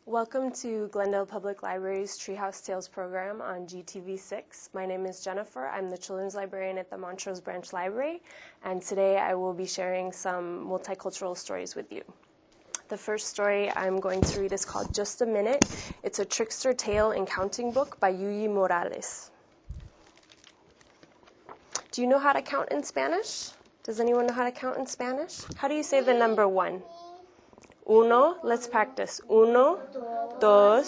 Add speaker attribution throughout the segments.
Speaker 1: Welcome to Glendale Public Library's Treehouse Tales program on GTV6. My name is Jennifer. I'm the children's librarian at the Montrose Branch Library, and today I will be sharing some multicultural stories with you. The first story I'm going to read is called Just a Minute. It's a trickster tale and counting book by Yuyi Morales. Do you know how to count in Spanish? Does anyone know how to count in Spanish? How do you say the number 1? Uno, let's practice. 1, 2,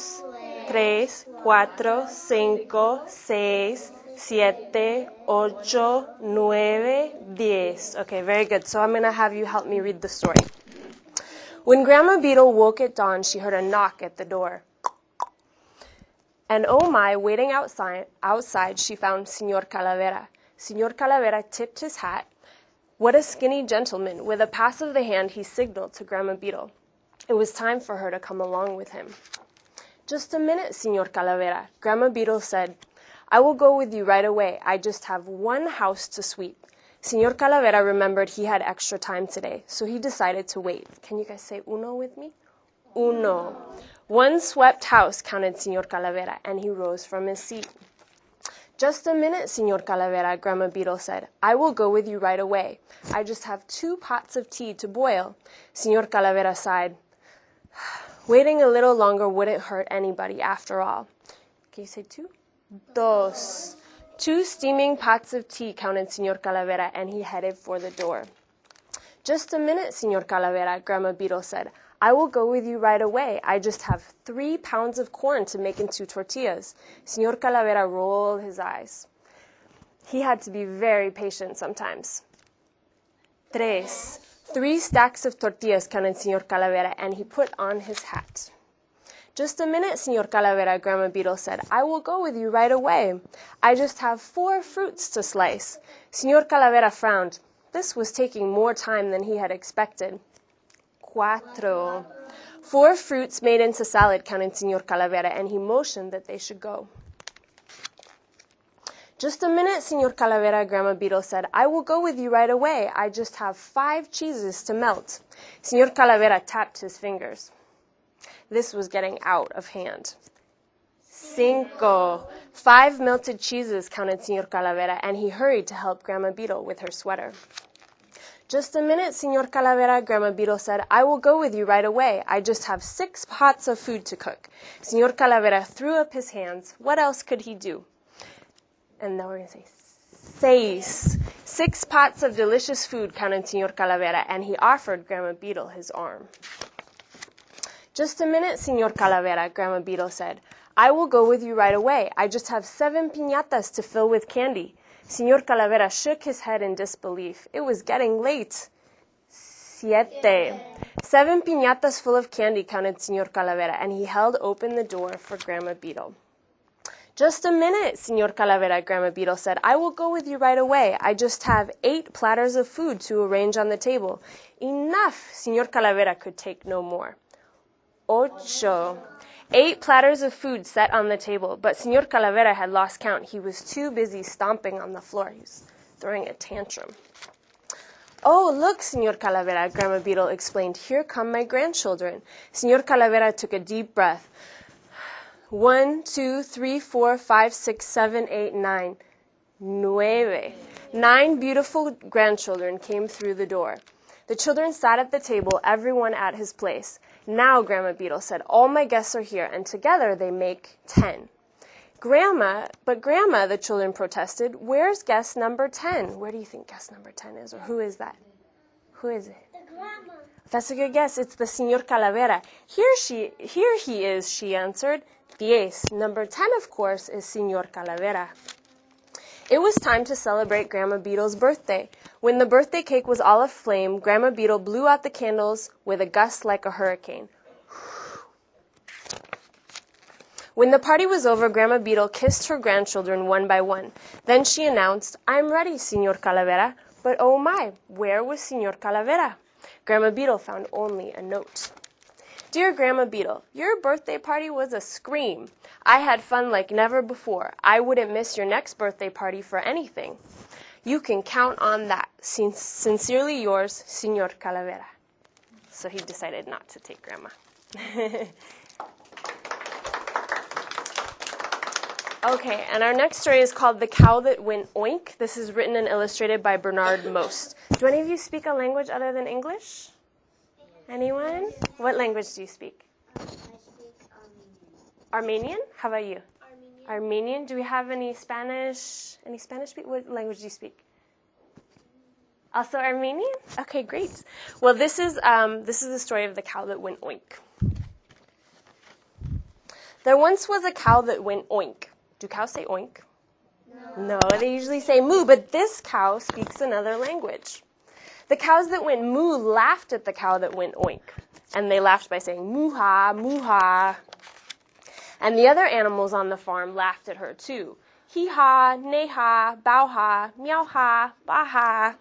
Speaker 1: 3, 4, 5, 6, 7, 8, 9, 10. Okay, very good. So I'm going to have you help me read the story. When Grandma Beetle woke at dawn, she heard a knock at the door. And oh my, waiting outside, she found Señor Calavera. Señor Calavera tipped his hat. What a skinny gentleman. With a pass of the hand, he signaled to Grandma Beetle. It was time for her to come along with him. Just a minute, Señor Calavera. Grandma Beetle said, I will go with you right away. I just have one house to sweep. Señor Calavera remembered he had extra time today, so he decided to wait. Can you guys say uno with me? Uno. One swept house, counted Señor Calavera, and he rose from his seat. Just a minute, Señor Calavera, Grandma Beetle said. I will go with you right away. I just have 2 pots of tea to boil. Señor Calavera sighed. Waiting a little longer wouldn't hurt anybody after all. Can you say 2? Dos. 2 steaming pots of tea, counted Señor Calavera, and he headed for the door. Just a minute, Señor Calavera, Grandma Beetle said. I will go with you right away. I just have 3 pounds of corn to make into tortillas. Señor Calavera rolled his eyes. He had to be very patient sometimes. 3 stacks of tortillas, counted Señor Calavera, and he put on his hat. Just a minute, Señor Calavera, Grandma Beetle said. I will go with you right away. I just have 4 fruits to slice. Señor Calavera frowned. This was taking more time than he had expected. 4. 4 fruits made into salad, counted Señor Calavera, and he motioned that they should go. Just a minute, Señor Calavera, Grandma Beetle said. I will go with you right away. I just have 5 cheeses to melt. Señor Calavera tapped his fingers. This was getting out of hand. 5. 5 melted cheeses, counted Señor Calavera, and he hurried to help Grandma Beetle with her sweater. Just a minute, Señor Calavera, Grandma Beetle said. I will go with you right away. I just have 6 pots of food to cook. Señor Calavera threw up his hands. What else could he do? And now we're going to say 6. 6 pots of delicious food, counted Señor Calavera, and he offered Grandma Beetle his arm. Just a minute, Señor Calavera, Grandma Beetle said. I will go with you right away. I just have 7 piñatas to fill with candy. Señor Calavera shook his head in disbelief. It was getting late. 7. 7 piñatas full of candy, counted Señor Calavera, and he held open the door for Grandma Beetle. Just a minute, Señor Calavera, Grandma Beetle said. I will go with you right away. I just have 8 platters of food to arrange on the table. Enough! Señor Calavera could take no more. 8. 8 platters of food set on the table, but Señor Calavera had lost count. He was too busy stomping on the floor. He was throwing a tantrum. Oh, look, Señor Calavera, Grandma Beetle explained. Here come my grandchildren. Señor Calavera took a deep breath. 1, 2, 3, 4, 5, 6, 7, 8, 9. 9 beautiful grandchildren came through the door. The children sat at the table, everyone at his place. Now, Grandma Beetle said, all my guests are here, and together they make 10. Grandma, the children protested, where's guest number 10? Where do you think guest number 10 is, or who is that? Who is it?
Speaker 2: The grandma.
Speaker 1: That's a good guess. It's the Señor Calavera. Here he is, she answered. 10. Number 10, of course, is Señor Calavera. It was time to celebrate Grandma Beetle's birthday. When the birthday cake was all aflame, Grandma Beetle blew out the candles with a gust like a hurricane. When the party was over, Grandma Beetle kissed her grandchildren one by one. Then she announced, I'm ready, Señor Calavera. But oh my, where was Señor Calavera? Grandma Beetle found only a note. Dear Grandma Beetle, your birthday party was a scream. I had fun like never before. I wouldn't miss your next birthday party for anything. You can count on that. Sincerely yours, Señor Calavera. So he decided not to take Grandma. Okay, and our next story is called The Cow That Went Oink. This is written and illustrated by Bernard Most. Do any of you speak a language other than English? Anyone? What language do you speak?
Speaker 2: I speak Armenian.
Speaker 1: Armenian? How about you?
Speaker 2: Armenian.
Speaker 1: Armenian. Do we have any Spanish? Any Spanish? What language do you speak? Also Armenian? Okay, great. Well, this is the story of the cow that went oink. There once was a cow that went oink. Do cows say oink? No, they usually say moo, but this cow speaks another language. The cows that went moo laughed at the cow that went oink, and they laughed by saying moo-ha, moo-ha. And the other animals on the farm laughed at her too. Hee-ha, nay-ha, bow-ha, meow-ha, bah-ha.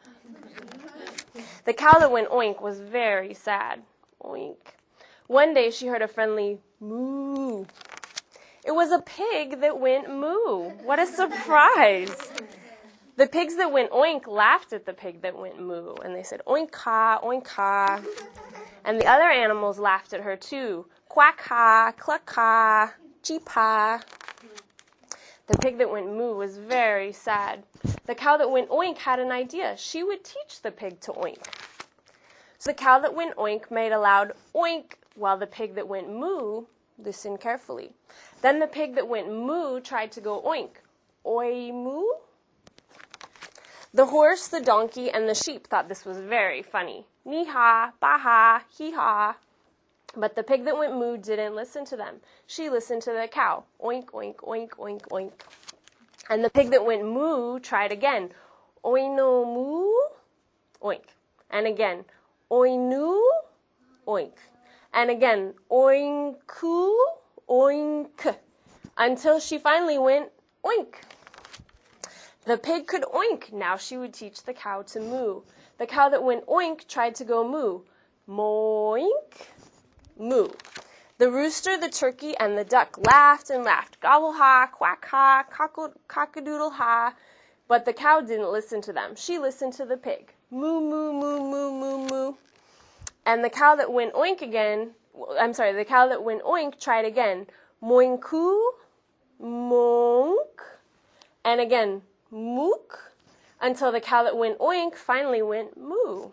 Speaker 1: The cow that went oink was very sad. Oink. One day she heard a friendly moo. It was a pig that went moo. What a surprise. The pigs that went oink laughed at the pig that went moo, and they said oink-ha, oink-ha. And the other animals laughed at her too. Quack-ha, cluck-ha, cheep-ha. The pig that went moo was very sad. The cow that went oink had an idea. She would teach the pig to oink. So the cow that went oink made a loud oink, while the pig that went moo listened carefully. Then the pig that went moo tried to go oink. Oi moo? The horse, the donkey, and the sheep thought this was very funny. Ni-ha, ba-ha, hee-ha. But the pig that went moo didn't listen to them. She listened to the cow. Oink, oink, oink, oink, oink. And the pig that went moo tried again. Oi no moo? Oink. And again. Oi nu? Oink. And again. Oinku? Oink. Until she finally went oink. The pig could oink. Now she would teach the cow to moo. The cow that went oink tried to go moo. Moink. Moo. The rooster, the turkey, and the duck laughed and laughed. Gobble-ha, quack-ha, cock-a-doodle-ha. But the cow didn't listen to them. She listened to the pig. Moo, moo, moo, moo, moo, moo. And the cow that went oink the cow that went oink tried again. Moinku, monk, and again, mook, until the cow that went oink finally went moo.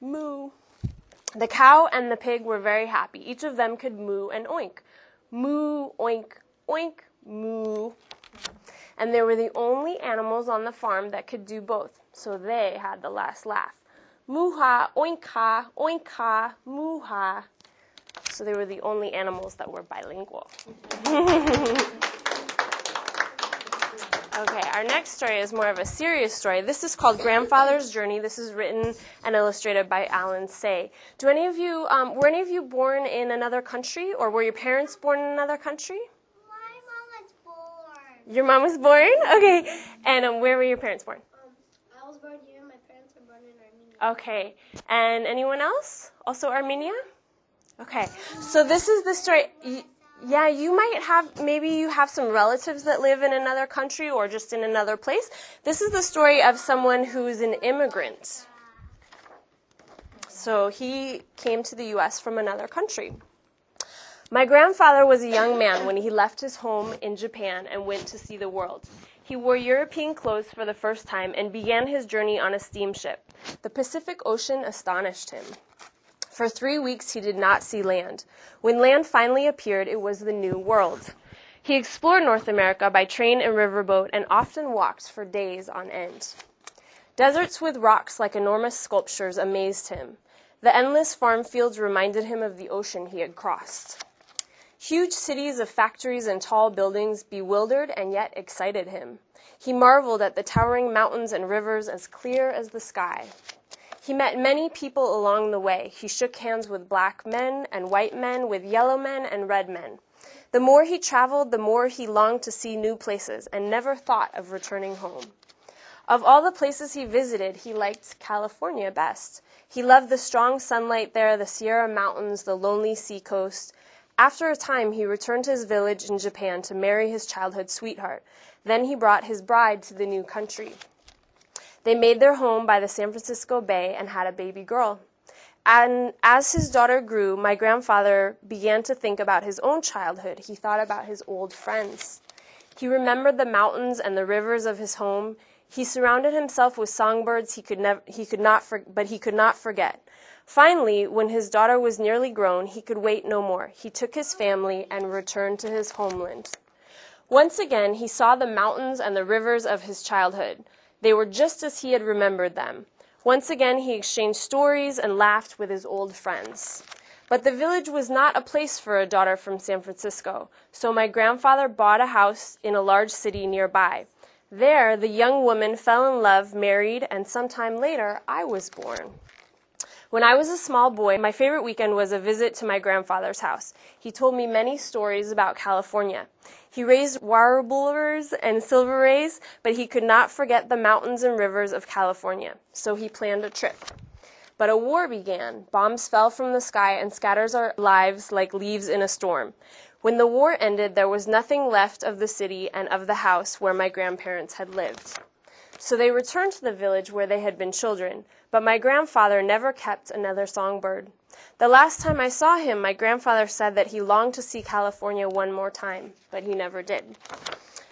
Speaker 1: Moo. The cow and the pig were very happy. Each of them could moo and oink. Moo, oink, oink, moo. And they were the only animals on the farm that could do both, so they had the last laugh. Moo-ha, oink-ha, oink-ha, moo-ha. So they were the only animals that were bilingual. Okay, our next story is more of a serious story. This is called Grandfather's Journey. This is written and illustrated by Alan Say. Were any of you born in another country, or were your parents born in another country?
Speaker 2: My mom was born.
Speaker 1: Your mom was born? Okay. And where were your parents born?
Speaker 2: I was born here. My parents were born in Armenia.
Speaker 1: Okay. And anyone else? Also Armenia? Okay. So this is the story. Yeah, maybe you have some relatives that live in another country or just in another place. This is the story of someone who's an immigrant. So he came to the U.S. from another country. My grandfather was a young man when he left his home in Japan and went to see the world. He wore European clothes for the first time and began his journey on a steamship. The Pacific Ocean astonished him. For 3 weeks, he did not see land. When land finally appeared, it was the New World. He explored North America by train and riverboat and often walked for days on end. Deserts with rocks like enormous sculptures amazed him. The endless farm fields reminded him of the ocean he had crossed. Huge cities of factories and tall buildings bewildered and yet excited him. He marveled at the towering mountains and rivers as clear as the sky. He met many people along the way. He shook hands with black men and white men, with yellow men and red men. The more he traveled, the more he longed to see new places and never thought of returning home. Of all the places he visited, he liked California best. He loved the strong sunlight there, the Sierra Mountains, the lonely seacoast. After a time, he returned to his village in Japan to marry his childhood sweetheart. Then he brought his bride to the new country. They made their home by the San Francisco Bay and had a baby girl. And as his daughter grew, my grandfather began to think about his own childhood. He thought about his old friends. He remembered the mountains and the rivers of his home. He surrounded himself with songbirds but he could not forget. Finally, when his daughter was nearly grown, he could wait no more. He took his family and returned to his homeland. Once again, he saw the mountains and the rivers of his childhood. They were just as he had remembered them. Once again, he exchanged stories and laughed with his old friends. But the village was not a place for a daughter from San Francisco, so my grandfather bought a house in a large city nearby. There, the young woman fell in love, married, and sometime later, I was born. When I was a small boy, my favorite weekend was a visit to my grandfather's house. He told me many stories about California. He raised warblers and silver rays, but he could not forget the mountains and rivers of California, so he planned a trip. But a war began. Bombs fell from the sky and scatters our lives like leaves in a storm. When the war ended, there was nothing left of the city and of the house where my grandparents had lived. So they returned to the village where they had been children, but my grandfather never kept another songbird. The last time I saw him, my grandfather said that he longed to see California one more time, but he never did.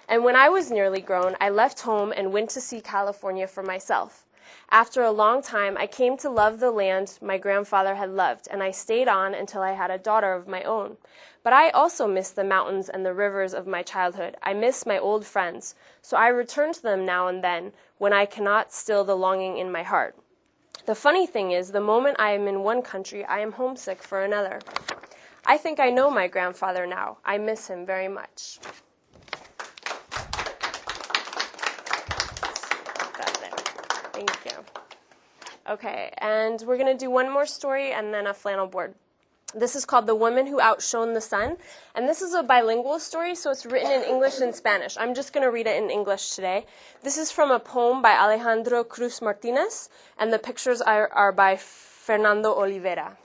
Speaker 1: And when I was nearly grown, I left home and went to see California for myself. After a long time, I came to love the land my grandfather had loved, and I stayed on until I had a daughter of my own. But I also miss the mountains and the rivers of my childhood. I miss my old friends, so I return to them now and then when I cannot still the longing in my heart. The funny thing is, the moment I am in one country, I am homesick for another. I think I know my grandfather now. I miss him very much. Thank you. Okay, and we're going to do one more story and then a flannel board. This is called The Woman Who Outshone the Sun, and this is a bilingual story, so it's written in English and Spanish. I'm just going to read it in English today. This is from a poem by Alejandro Cruz Martinez, and the pictures are by Fernando Oliveira.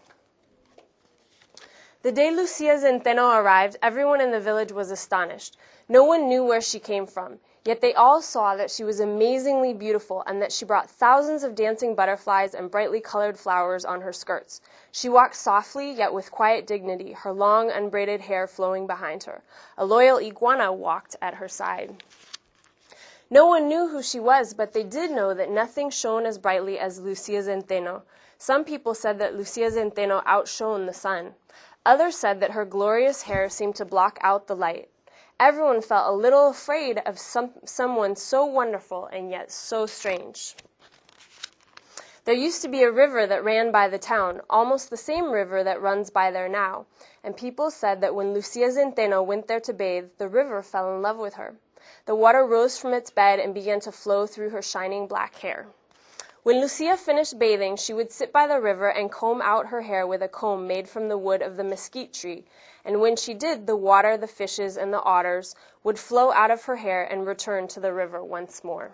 Speaker 1: The day Lucia Centeno arrived, everyone in the village was astonished. No one knew where she came from. Yet they all saw that she was amazingly beautiful and that she brought thousands of dancing butterflies and brightly colored flowers on her skirts. She walked softly, yet with quiet dignity, her long, unbraided hair flowing behind her. A loyal iguana walked at her side. No one knew who she was, but they did know that nothing shone as brightly as Lucia Centeno. Some people said that Lucia Centeno outshone the sun. Others said that her glorious hair seemed to block out the light. Everyone felt a little afraid of someone so wonderful and yet so strange. There used to be a river that ran by the town, almost the same river that runs by there now, and people said that when Lucia Centeno went there to bathe, the river fell in love with her. The water rose from its bed and began to flow through her shining black hair. When Lucia finished bathing, she would sit by the river and comb out her hair with a comb made from the wood of the mesquite tree, and when she did, the water, the fishes, and the otters would flow out of her hair and return to the river once more.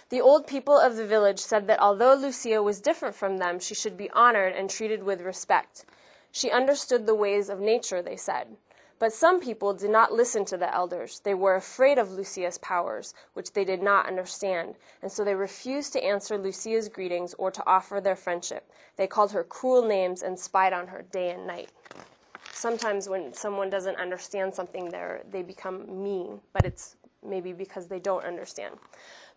Speaker 1: The old people of the village said that although Lucia was different from them, she should be honored and treated with respect. She understood the ways of nature, they said. But some people did not listen to the elders. They were afraid of Lucia's powers, which they did not understand, and so they refused to answer Lucia's greetings or to offer their friendship. They called her cruel names and spied on her day and night. Sometimes when someone doesn't understand something, they become mean, but it's maybe because they don't understand.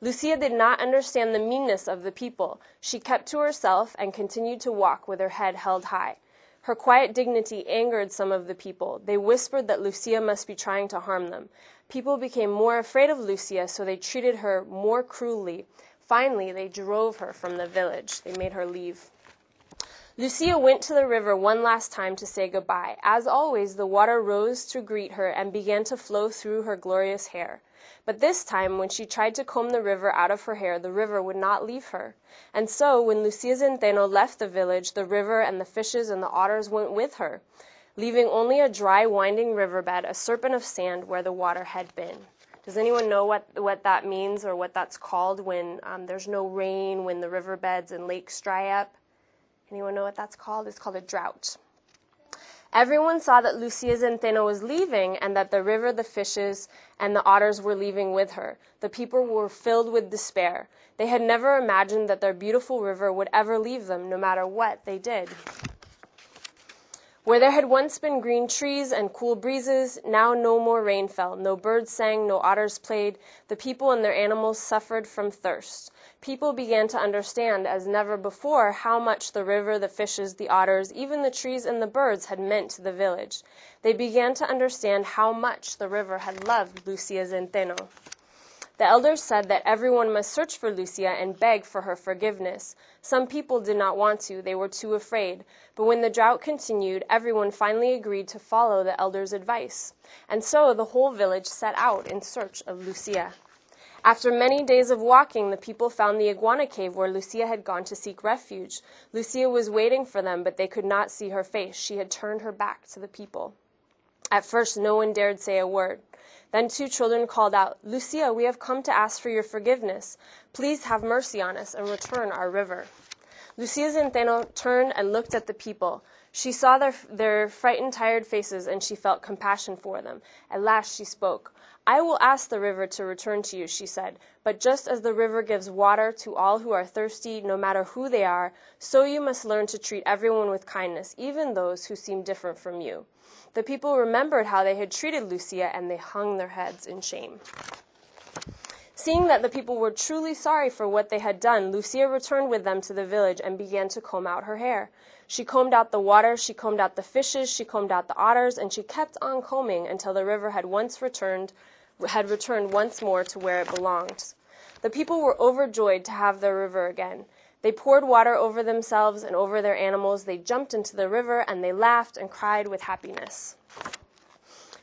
Speaker 1: Lucia did not understand the meanness of the people. She kept to herself and continued to walk with her head held high. Her quiet dignity angered some of the people. They whispered that Lucia must be trying to harm them. People became more afraid of Lucia, so they treated her more cruelly. Finally, they drove her from the village. They made her leave. Lucia went to the river one last time to say goodbye. As always, the water rose to greet her and began to flow through her glorious hair. But this time, when she tried to comb the river out of her hair, the river would not leave her. And so, when Lucia Centeno left the village, the river and the fishes and the otters went with her, leaving only a dry, winding riverbed, a serpent of sand where the water had been. Does anyone know what that means or what that's called when there's no rain, when the riverbeds and lakes dry up? Anyone know what that's called? It's called a drought. Everyone saw that Lucia Centeno was leaving and that the river, the fishes, and the otters were leaving with her. The people were filled with despair. They had never imagined that their beautiful river would ever leave them, no matter what they did. Where there had once been green trees and cool breezes, now no more rain fell, no birds sang, no otters played. The people and their animals suffered from thirst. People began to understand, as never before, how much the river, the fishes, the otters, even the trees and the birds had meant to the village. They began to understand how much the river had loved Lucia Centeno. The elders said that everyone must search for Lucia and beg for her forgiveness. Some people did not want to, they were too afraid. But when the drought continued, everyone finally agreed to follow the elders' advice. And so the whole village set out in search of Lucia. After many days of walking, the people found the iguana cave where Lucia had gone to seek refuge. Lucia was waiting for them, but they could not see her face. She had turned her back to the people. At first, no one dared say a word. Then 2 children called out, "Lucia, we have come to ask for your forgiveness. Please have mercy on us and return our river." Lucia Centeno turned and looked at the people. She saw their frightened, tired faces, and she felt compassion for them. At last she spoke. "I will ask the river to return to you," she said. "But just as the river gives water to all who are thirsty, no matter who they are, so you must learn to treat everyone with kindness, even those who seem different from you." The people remembered how they had treated Lucia, and they hung their heads in shame. Seeing that the people were truly sorry for what they had done, Lucia returned with them to the village and began to comb out her hair. She combed out the water, she combed out the fishes, she combed out the otters, and she kept on combing until the river had returned once more to where it belonged. The people were overjoyed to have their river again. They poured water over themselves and over their animals. They jumped into the river, and they laughed and cried with happiness.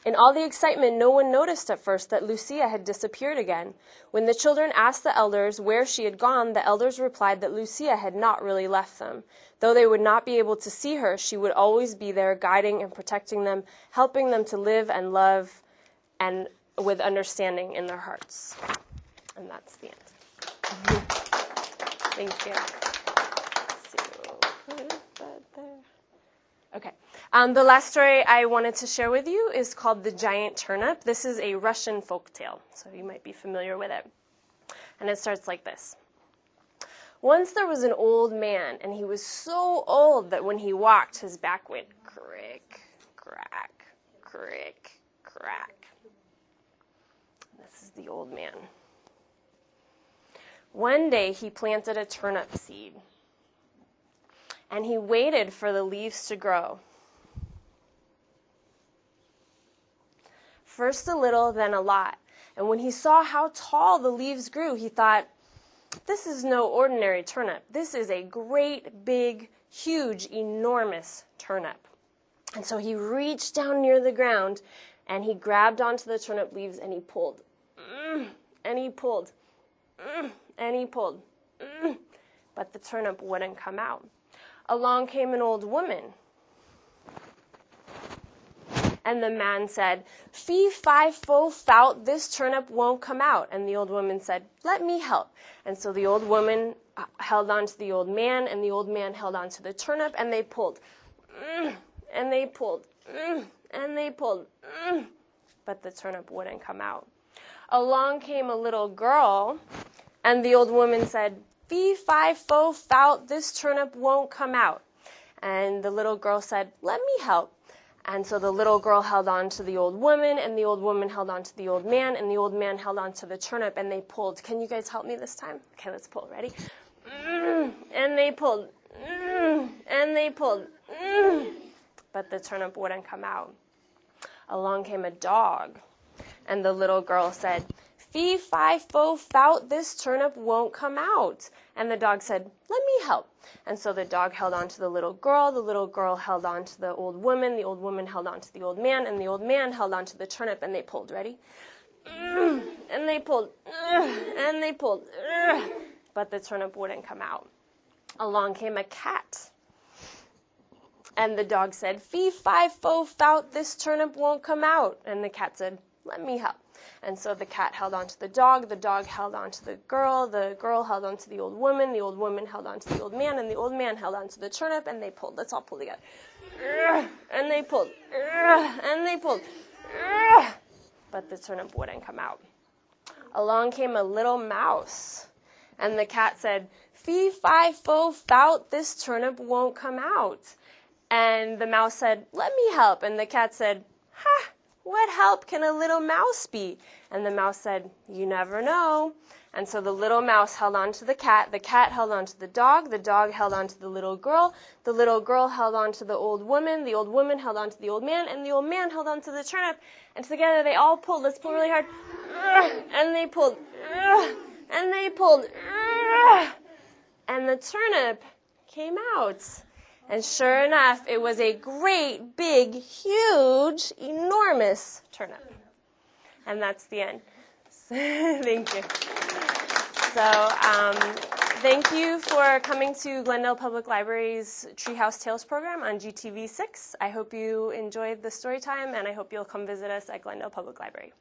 Speaker 1: In all the excitement, no one noticed at first that Lucia had disappeared again. When the children asked the elders where she had gone, the elders replied that Lucia had not really left them. Though they would not be able to see her, she would always be there, guiding and protecting them, helping them to live and love, and with understanding in their hearts. And that's the end. Thank you. Okay. The last story I wanted to share with you is called The Giant Turnip. This is a Russian folktale, so you might be familiar with it. And it starts like this. Once there was an old man, and he was so old that when he walked, his back went crick, crack, crick, crack. This is the old man. One day he planted a turnip seed, and he waited for the leaves to grow. First a little, then a lot. And when he saw how tall the leaves grew, he thought, this is no ordinary turnip. This is a great, big, huge, enormous turnip. And so he reached down near the ground, and he grabbed onto the turnip leaves, and he pulled. And he pulled. And he pulled. But the turnip wouldn't come out. Along came an old woman. And the man said, "Fee, fi, fo, fout, this turnip won't come out." And the old woman said, "Let me help." And so the old woman held on to the old man, and the old man held on to the turnip, and they pulled. And they pulled. And they pulled. But the turnip wouldn't come out. Along came a little girl, and the old woman said, "Fee, fi, fo, fout, this turnip won't come out." And the little girl said, "Let me help." And so the little girl held on to the old woman, and the old woman held on to the old man, and the old man held on to the turnip, and they pulled. Can you guys help me this time? Okay, let's pull. Ready? And they pulled. And they pulled. But the turnip wouldn't come out. Along came a dog, and the little girl said, "Fee, fi, fo, fout, this turnip won't come out." And the dog said, "Let me help." And so the dog held on to the little girl held on to the old woman held on to the old man, and the old man held on to the turnip, and they pulled. Ready? And they pulled. And they pulled. But the turnip wouldn't come out. Along came a cat. And the dog said, "Fee, fi, fo, fout, this turnip won't come out." And the cat said, "Let me help." And so the cat held on to the dog held on to the girl held on to the old woman held on to the old man, and the old man held on to the turnip, and they pulled. Let's all pull together. And they pulled. And they pulled. But the turnip wouldn't come out. Along came a little mouse, and the cat said, "Fee, fi, fo, fout, this turnip won't come out." And the mouse said, "Let me help." And the cat said, "Ha, what help can a little mouse be?" And the mouse said, "You never know." And so the little mouse held on to the cat held on to the dog held on to the little girl held on to the old woman held on to the old man, and the old man held on to the turnip, and together they all pulled. Let's pull really hard. And they pulled. And they pulled. And the turnip came out. And sure enough, it was a great, big, huge, enormous turnip. And that's the end. Thank you. So thank you for coming to Glendale Public Library's Treehouse Tales program on GTV6. I hope you enjoyed the story time, and I hope you'll come visit us at Glendale Public Library.